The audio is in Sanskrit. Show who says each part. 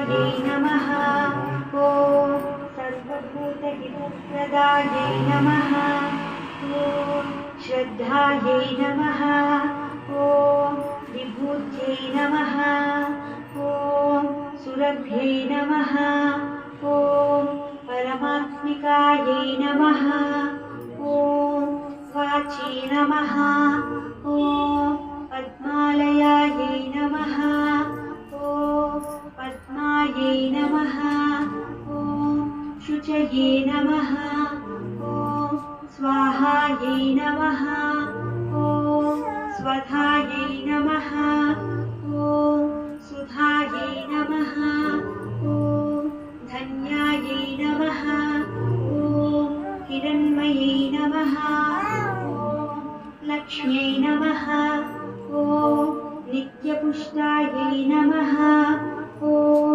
Speaker 1: नमः। ॐ सर्वभूतहितप्रदायै नमः। ॐ श्रद्धायै नमः। ॐ विभूत्यै नमः। ॐ सुरभ्यै नमः। ॐ परमात्मिकायै नमः। ॐ वाची नमः। ॐ पद्मालयायै नमः। ॐ पद्मायै नमः। ॐ शुचये नमः। ॐ स्वाहायै नमः। ॐ स्वधायै